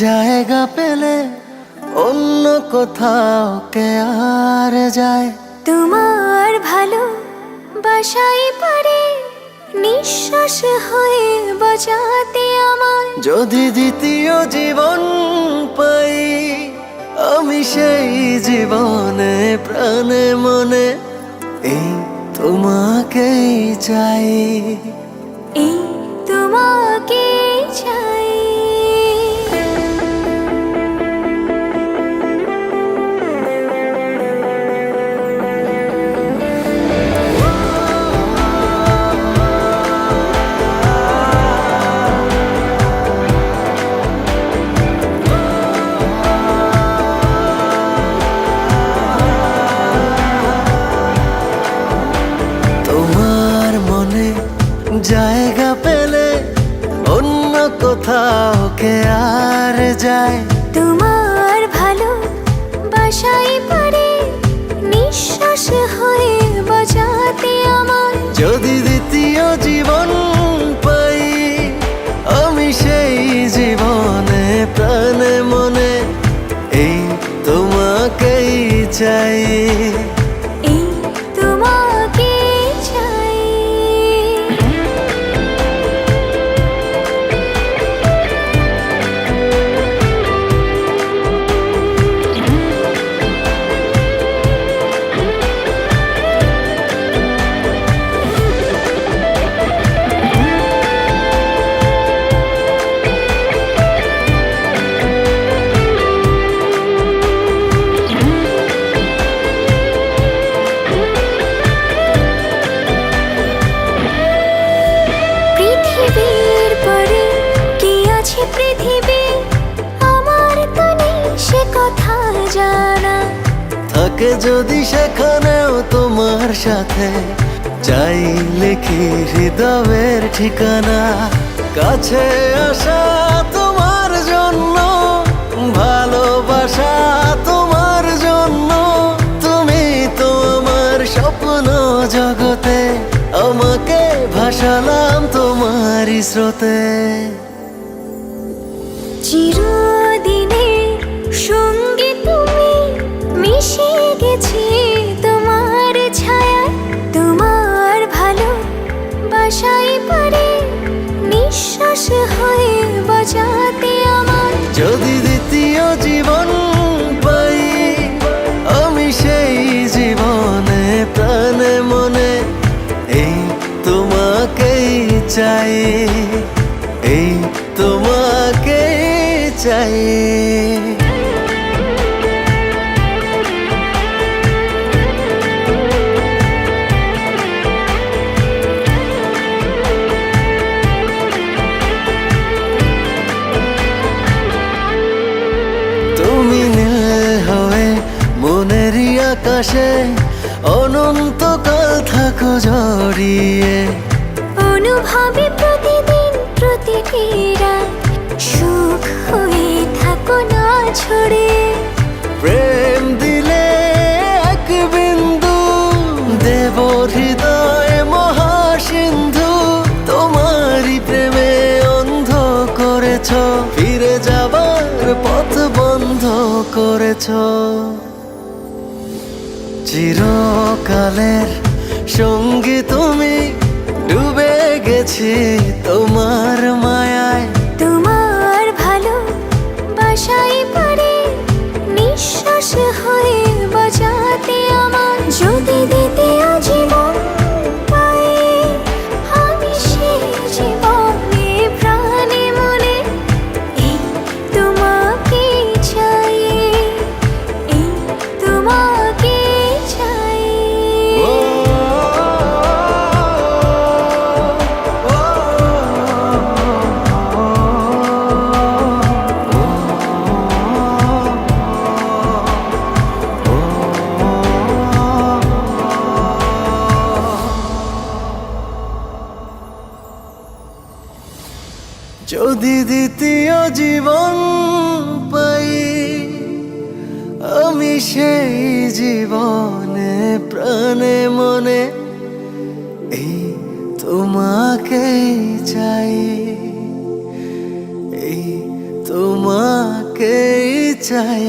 জায়গা পেলে অন্য কোথাও কে আর যায়। তোমার ভালো বাসাই পারে নিঃশ্বাস হয়ে বাঁচাতে আমায়। যদি দ্বিতীয় জীবন পাই, আমি সেই জীবনে প্রাণে মনে এই তোমাকেই চাই। এই তোমাকে চাই। তোমার মনে জায়গা পেলে অন্য কোথাও কে আর যায়। তোমার ভালো বাসাই পারে নিঃশ্বাস হয়ে বাঁচাতে আমায়। যদি দ্বিতীয় জীবন পাই, আমি সেই জীবনে প্রাণে মনে এই তোমাকেই চাই। এই তোমাকে চাই। পৃথিবীর পরে কি আছে পৃথিবী, আমার তো নেই সে কথা জানা। থাকে যদি সেখানেও তোমার সাথে, চাই লিখি হৃদয়ের ঠিকানা। কাছে আসা তোমার জন্য, ভালোবাসা তোমার জন্য। তুমি তো আমার স্বপ্ন জগতে, আমাকে ভাসালাম তোমারই স্রোতে। চিরদিনের সঙ্গী তুমি, মিশে গেছি তোমার ছায়ায়। তোমার ভালো বাসাই পারে নিঃশ্বাস হয়ে বাঁচাতে আমার। যদি দ্বিতীয় জীবন পাই, আমি সেই জীবনে প্রাণে মনে এই তোমাকেই চাই। এই তোমাকেই চাই। তুমি নীল হয়ে মনেরই আকাশে অনন্তকাল থাকো জড়িয়ে। অনুভবে প্রতিদিন প্রতিটি রাত সুখ হয়ে থাকো না ছড়িয়ে। প্রেম দিলে এক বিন্দু, দেব হৃদয় মহাসিন্ধু। তোমারই প্রেমে অন্ধ করেছ, ফিরে যাবার পথ বন্ধ করেছ। চিরকালের সঙ্গী তুমি, ডুবে গেছি তোমার মায়ায়। তোমার ভালো বাসাই পারে নিঃশ্বাস হয়ে বাঁচাতে আমার। যদি দ্বিতীয় জীবন পাই, আমি সেই জীবনে প্রাণে মনে এই তোমাকে চাই। এই তোমাকে চাই। ও, যদি দ্বিতীয় জীবন পাই, আমি সেই জীবনে প্রাণে মনে এই তোমাকেই চাই। এই তোমার তোমাকেই চাই।